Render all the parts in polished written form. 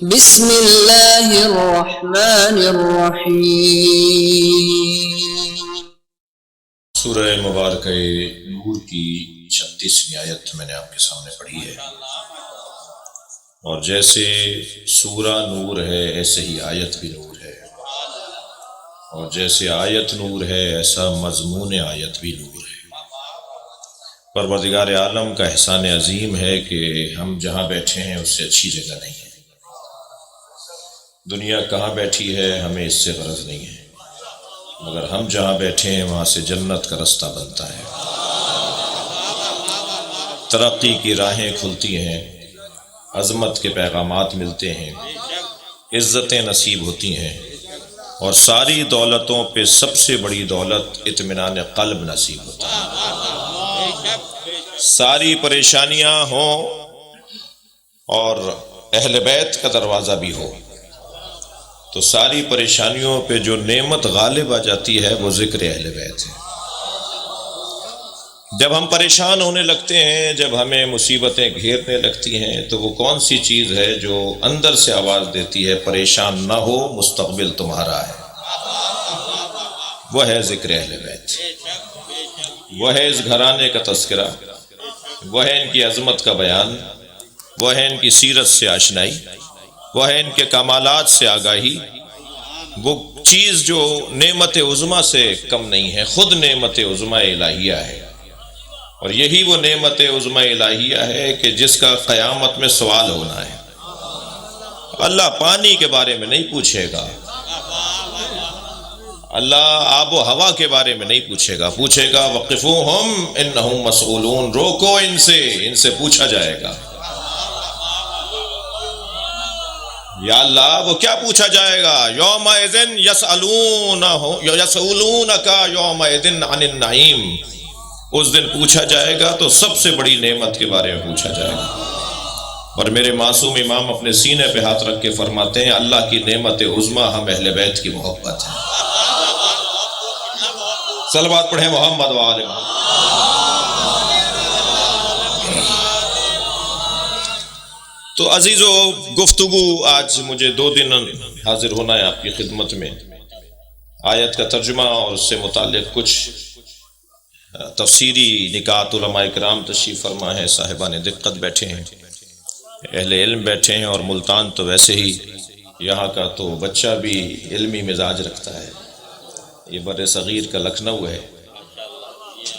بسم اللہ الرحمن الرحیم۔ سورہ مبارکہ نور کی 36ویں آیت میں نے آپ کے سامنے پڑھی ہے، اور جیسے سورہ نور ہے ایسے ہی آیت بھی نور ہے، اور جیسے آیت نور ہے ایسا مضمون آیت بھی نور ہے۔ پروردگار عالم کا احسان عظیم ہے کہ ہم جہاں بیٹھے ہیں اس سے اچھی جگہ نہیں ہے۔ دنیا کہاں بیٹھی ہے ہمیں اس سے غرض نہیں ہے، مگر ہم جہاں بیٹھے ہیں وہاں سے جنت کا رستہ بنتا ہے، ترقی کی راہیں کھلتی ہیں، عظمت کے پیغامات ملتے ہیں، عزتیں نصیب ہوتی ہیں، اور ساری دولتوں پہ سب سے بڑی دولت اطمینان قلب نصیب ہوتا ہے۔ ساری پریشانیاں ہوں اور اہل بیت کا دروازہ بھی ہو تو ساری پریشانیوں پہ جو نعمت غالب آ جاتی ہے وہ ذکر اہل بیت ہے۔ جب ہم پریشان ہونے لگتے ہیں، جب ہمیں مصیبتیں گھیرنے لگتی ہیں، تو وہ کون سی چیز ہے جو اندر سے آواز دیتی ہے پریشان نہ ہو، مستقبل تمہارا ہے؟ وہ ہے ذکر اہل بیت، وہ ہے اس گھرانے کا تذکرہ، وہ ہے ان کی عظمت کا بیان، وہ ہے ان کی سیرت سے آشنائی، وہ ہے ان کے کمالات سے آگاہی، وہ چیز جو نعمت عظمیٰ سے کم نہیں ہے، خود نعمت عظمیٰ الہیہ ہے۔ اور یہی وہ نعمت عظمیٰ الہیہ ہے کہ جس کا قیامت میں سوال ہونا ہے۔ اللہ پانی کے بارے میں نہیں پوچھے گا، اللہ آب و ہوا کے بارے میں نہیں پوچھے گا، پوچھے گا وقفوہم انہم مسئولون، روکو ان سے پوچھا جائے گا۔ یا اللہ وہ کیا پوچھا جائے گا؟ یومئذ یسألونک یومئذ عن النعیم، اس دن پوچھا جائے گا تو سب سے بڑی نعمت کے بارے میں پوچھا جائے گا۔ اور میرے معصوم امام اپنے سینے پہ ہاتھ رکھ کے فرماتے ہیں اللہ کی نعمت عظمیٰ ہم اہل بیت کی محبت ہے۔ صلوات پڑھیں محمد وآل محمد۔ تو عزیزو، گفتگو آج مجھے 2 دن حاضر ہونا ہے آپ کی خدمت میں۔ آیت کا ترجمہ اور اس سے متعلق کچھ تفسیری نکات، علماء کرام تشریف فرما ہے، صاحبان دقت بیٹھے ہیں، اہل علم بیٹھے ہیں، اور ملتان تو ویسے ہی یہاں کا تو بچہ بھی علمی مزاج رکھتا ہے۔ یہ بر صغیر کا لکھنؤ ہے،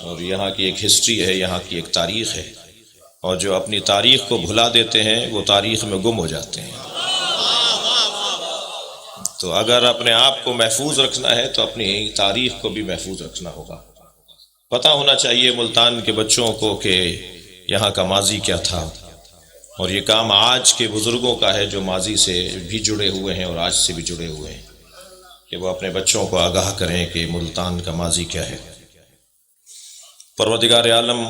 اور یہاں کی ایک ہسٹری ہے، یہاں کی ایک تاریخ ہے، اور جو اپنی تاریخ کو بھلا دیتے ہیں وہ تاریخ میں گم ہو جاتے ہیں۔ تو اگر اپنے آپ کو محفوظ رکھنا ہے تو اپنی تاریخ کو بھی محفوظ رکھنا ہوگا۔ پتہ ہونا چاہیے ملتان کے بچوں کو کہ یہاں کا ماضی کیا تھا، اور یہ کام آج کے بزرگوں کا ہے جو ماضی سے بھی جڑے ہوئے ہیں اور آج سے بھی جڑے ہوئے ہیں، کہ وہ اپنے بچوں کو آگاہ کریں کہ ملتان کا ماضی کیا ہے۔ پروردگار عالم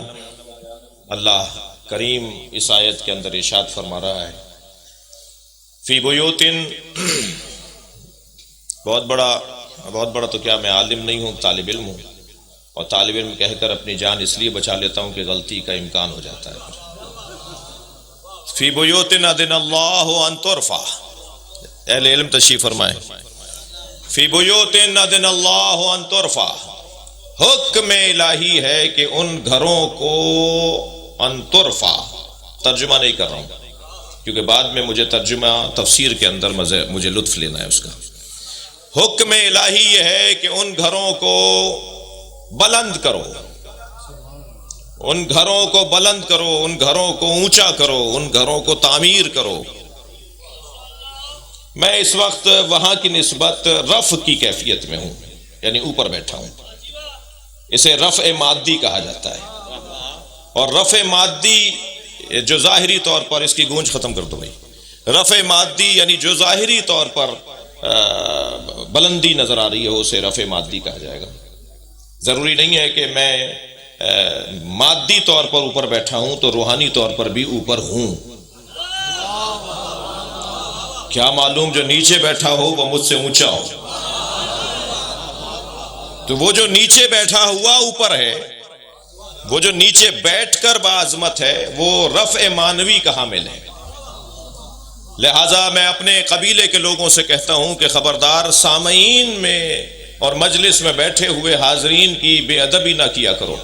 اللہ کریم اس آیت کے اندر ارشاد فرما رہا ہے فی بیوتن، بہت بڑا تو کیا میں عالم نہیں ہوں، طالب علم ہوں، اور طالب علم کہہ کر اپنی جان اس لیے بچا لیتا ہوں کہ غلطی کا امکان ہو جاتا ہے۔ فی بیوتن اذن اللہ ان ترفع، اہل علم تشریف فرمائیں، فی بیوتن اذن اللہ ان ترفع، حکم الہی ہے کہ ان گھروں کو ان ترفع، ترجمہ نہیں کر رہا ہوں کیونکہ بعد میں مجھے ترجمہ تفسیر کے اندر مجھے لطف لینا ہے اس کا۔ حکم الہی یہ ہے کہ ان گھروں کو بلند کرو، ان گھروں کو بلند کرو، ان گھروں کو اونچا کرو، ان گھروں کو تعمیر کرو۔ میں اس وقت وہاں کی نسبت رفع کی کیفیت میں ہوں، یعنی اوپر بیٹھا ہوں، اسے رفع مادی کہا جاتا ہے۔ اور رفع مادی جو ظاہری طور پر، اس کی گونج ختم کر دو بھائی، رفع مادی یعنی جو ظاہری طور پر بلندی نظر آ رہی ہو اسے رفع مادی کہا جائے گا۔ ضروری نہیں ہے کہ میں مادی طور پر اوپر بیٹھا ہوں تو روحانی طور پر بھی اوپر ہوں۔ کیا معلوم جو نیچے بیٹھا ہو وہ مجھ سے اونچا ہو۔ تو وہ جو نیچے بیٹھا ہوا اوپر ہے، وہ جو نیچے بیٹھ کر باعظمت ہے، وہ رفع معنوی کا حامل ہے۔ لہٰذا میں اپنے قبیلے کے لوگوں سے کہتا ہوں کہ خبردار سامعین میں اور مجلس میں بیٹھے ہوئے حاضرین کی بے ادبی نہ کیا کرو،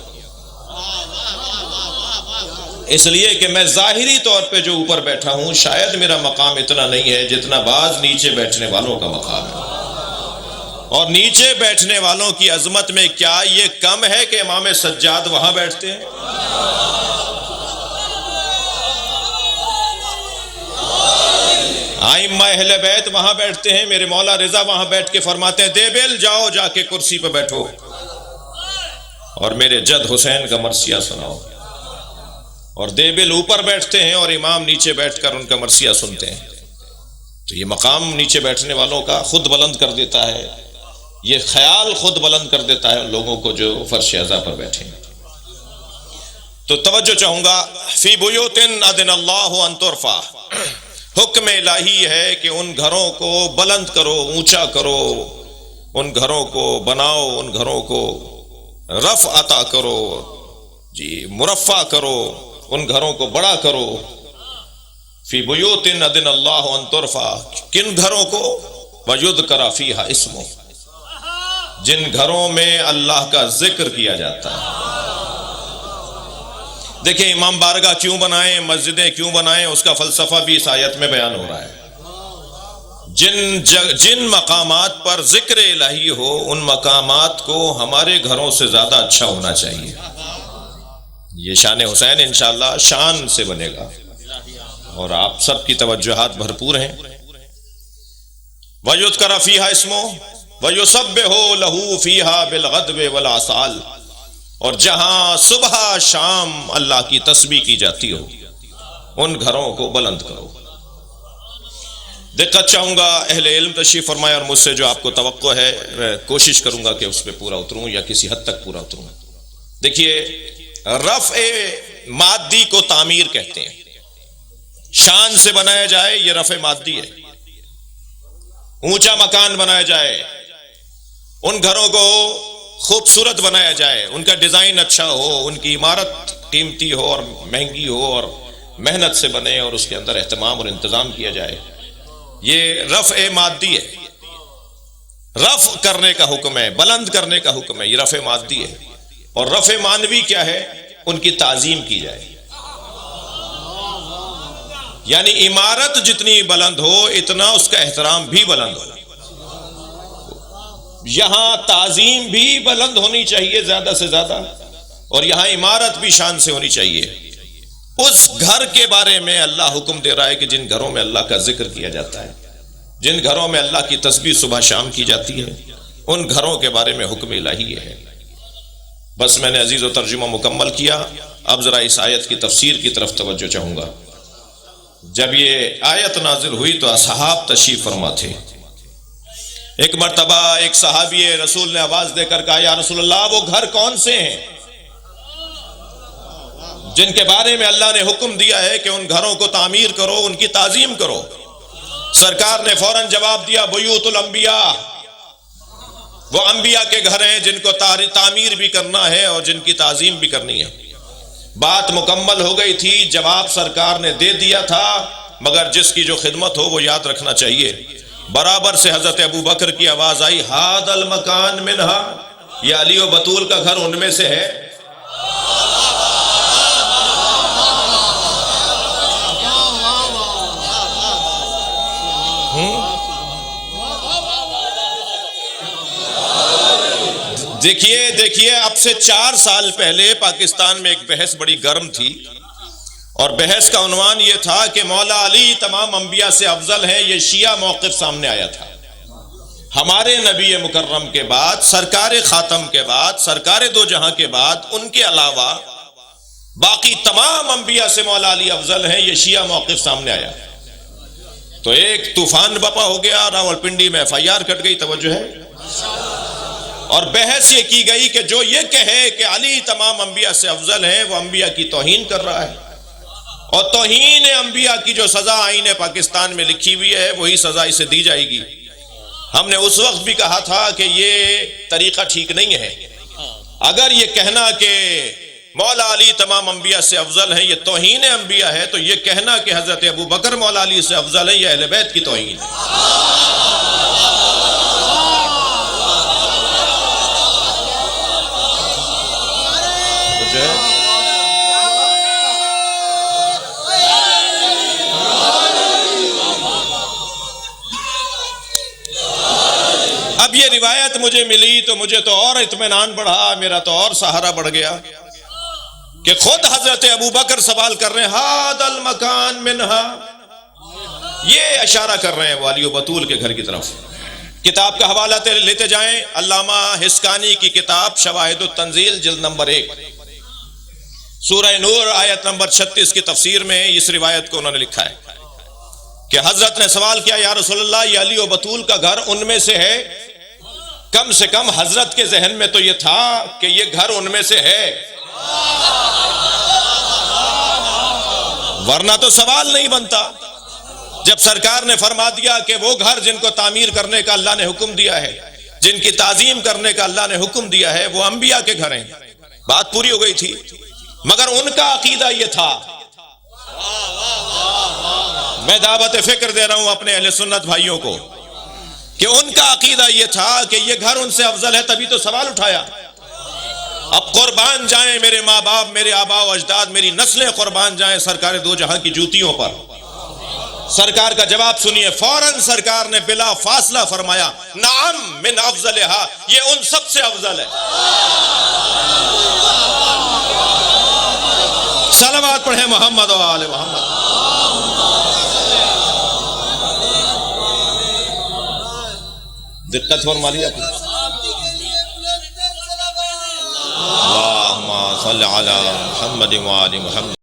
اس لیے کہ میں ظاہری طور پہ جو اوپر بیٹھا ہوں شاید میرا مقام اتنا نہیں ہے جتنا بعض نیچے بیٹھنے والوں کا مقام ہے، اور نیچے بیٹھنے والوں کی عظمت میں کیا یہ کم ہے کہ امام سجاد وہاں بیٹھتے ہیں؟ ائمہ اہل بیت وہاں بیٹھتے ہیں، میرے مولا رضا وہاں بیٹھ کے فرماتے ہیں دیبل جاؤ جا کے کرسی پہ بیٹھو اور میرے جد حسین کا مرثیہ سناؤ، اور دیبل اوپر بیٹھتے ہیں اور امام نیچے بیٹھ کر ان کا مرثیہ سنتے ہیں۔ تو یہ مقام نیچے بیٹھنے والوں کا خود بلند کر دیتا ہے، یہ خیال خود بلند کر دیتا ہے ان لوگوں کو جو فرش اعضاء پر بیٹھے ہیں۔ تو توجہ چاہوں گا، فی بیوت اذن اللہ ان ترفع، حکم الہی ہے کہ ان گھروں کو بلند کرو، اونچا کرو، ان گھروں کو بناؤ، ان گھروں کو رفع عطا کرو، جی مرفع کرو، ان گھروں کو بڑا کرو۔ فی بیوت اذن اللہ ان ترفع، کن گھروں کو؟ ویذکر فیہا اسمہ، جن گھروں میں اللہ کا ذکر کیا جاتا ہے۔ دیکھیں امام بارگاہ کیوں بنائیں، مسجدیں کیوں بنائیں، اس کا فلسفہ بھی اس آیت میں بیان ہو رہا ہے۔ جن مقامات پر ذکر الہی ہو ان مقامات کو ہمارے گھروں سے زیادہ اچھا ہونا چاہیے۔ یہ شان حسین انشاءاللہ شان سے بنے گا، اور آپ سب کی توجہات بھرپور ہیں۔ وَيُذْكَرَ فِيهَا اسْمُهُ وَيُسَبِّحُ لَهُ فِيهَا بِالْغَدْوِ وَالْآصَالِ، اور جہاں صبح شام اللہ کی تسبیح کی جاتی ہو ان گھروں کو بلند کرو۔ دقت چاہوں گا، اہل علم تشریف فرمائے، اور مجھ سے جو آپ کو توقع ہے میں کوشش کروں گا کہ اس پہ پورا اتروں یا کسی حد تک پورا اتروں۔ دیکھیے رفع مادی کو تعمیر کہتے ہیں، شان سے بنایا جائے یہ رفع مادی ہے، اونچا مکان بنایا جائے، ان گھروں کو خوبصورت بنایا جائے، ان کا ڈیزائن اچھا ہو، ان کی عمارت قیمتی ہو اور مہنگی ہو اور محنت سے بنے اور اس کے اندر اہتمام اور انتظام کیا جائے، یہ رفع مادی ہے۔ رفع کرنے کا حکم ہے، بلند کرنے کا حکم ہے، یہ رفع مادی ہے۔ اور رفع معنوی کیا ہے؟ ان کی تعظیم کی جائے، یعنی عمارت جتنی بلند ہو اتنا اس کا احترام بھی بلند ہو، یہاں تعظیم بھی بلند ہونی چاہیے زیادہ سے زیادہ، اور یہاں عمارت بھی شان سے ہونی چاہیے۔ اس گھر کے بارے میں اللہ حکم دے رہا ہے کہ جن گھروں میں اللہ کا ذکر کیا جاتا ہے، جن گھروں میں اللہ کی تسبیح صبح شام کی جاتی ہے، ان گھروں کے بارے میں حکم الہی ہے۔ بس میں نے عزیز و ترجمہ مکمل کیا، اب ذرا اس آیت کی تفسیر کی طرف توجہ چاہوں گا۔ جب یہ آیت نازل ہوئی تو اصحاب تشریف فرما تھے۔ ایک مرتبہ ایک صحابی رسول نے آواز دے کر کہا، یا رسول اللہ وہ گھر کون سے ہیں جن کے بارے میں اللہ نے حکم دیا ہے کہ ان گھروں کو تعمیر کرو، ان کی تعظیم کرو؟ سرکار نے فوراً جواب دیا، بیوت الانبیاء، وہ انبیاء کے گھر ہیں جن کو تعمیر بھی کرنا ہے اور جن کی تعظیم بھی کرنی ہے۔ بات مکمل ہو گئی تھی، جواب سرکار نے دے دیا تھا، مگر جس کی جو خدمت ہو وہ یاد رکھنا چاہیے۔ برابر سے حضرت ابو بکر کی آواز آئی، ہذا المکان منہا، یہ علی و بطول کا گھر ان میں سے ہے۔ دیکھیے اب سے 4 سال پہلے پاکستان میں ایک بحث بڑی گرم تھی، اور بحث کا عنوان یہ تھا کہ مولا علی تمام انبیاء سے افضل ہیں۔ یہ شیعہ موقف سامنے آیا تھا۔ ہمارے نبی مکرم کے بعد، سرکار خاتم کے بعد، سرکار دو جہاں کے بعد، ان کے علاوہ باقی تمام انبیاء سے مولا علی افضل ہیں، یہ شیعہ موقف سامنے آیا۔ تو ایک طوفان بپا ہو گیا، راولپنڈی میں FIR کٹ گئی، توجہ ہے، اور بحث یہ کی گئی کہ جو یہ کہے کہ علی تمام انبیاء سے افضل ہیں وہ انبیاء کی توہین کر رہا ہے، اور توہین انبیاء کی جو سزا آئین پاکستان میں لکھی ہوئی ہے وہی سزا اسے دی جائے گی۔ ہم نے اس وقت بھی کہا تھا کہ یہ طریقہ ٹھیک نہیں ہے۔ اگر یہ کہنا کہ مولا علی تمام انبیاء سے افضل ہیں، یہ توہین انبیاء ہے، تو یہ کہنا کہ حضرت ابو بکر مولا علی سے افضل ہے یہ اہل بیت کی توہین ہے۔ اب یہ روایت مجھے ملی تو مجھے تو اور اطمینان بڑھا، میرا تو اور سہارا بڑھ گیا کہ خود حضرت ابو بکر سوال کر رہے ہیں ہاد المکان منہا، یہ اشارہ کر رہے ہیں والی و بطول کے گھر کی طرف۔ کتاب کا حوالہ لیتے جائیں، علامہ ہسکانی کی کتاب شواہد التنزیل جلد نمبر 1، سورہ نور آیت نمبر 36 کی تفسیر میں اس روایت کو انہوں نے لکھا ہے کہ حضرت نے سوال کیا یا رسول اللہ یہ علی و بطول کا گھر ان میں سے ہے؟ کم سے کم حضرت کے ذہن میں تو یہ تھا کہ یہ گھر ان میں سے ہے، ورنہ تو سوال نہیں بنتا۔ جب سرکار نے فرما دیا کہ وہ گھر جن کو تعمیر کرنے کا اللہ نے حکم دیا ہے، جن کی تعظیم کرنے کا اللہ نے حکم دیا ہے، وہ انبیاء کے گھر ہیں، بات پوری ہو گئی تھی۔ مگر ان کا عقیدہ یہ تھا، میں دعوت فکر دے رہا ہوں اپنے اہل سنت بھائیوں کو، کہ ان کا عقیدہ یہ تھا کہ یہ گھر ان سے افضل ہے، تبھی تو سوال اٹھایا۔ اب قربان جائیں میرے ماں باپ، میرے آبا و اجداد، میری نسلیں قربان جائیں سرکار دو جہاں کی جوتیوں پر۔ سرکار کا جواب سنیے، فوراً سرکار نے بلا فاصلہ فرمایا نعم من افضلہا، یہ ان سب سے افضل ہے۔ صلوات پڑھیں محمد و آل محمد۔ دقت فرما لیا کہ اللہم صل علی محمد و آل محمد۔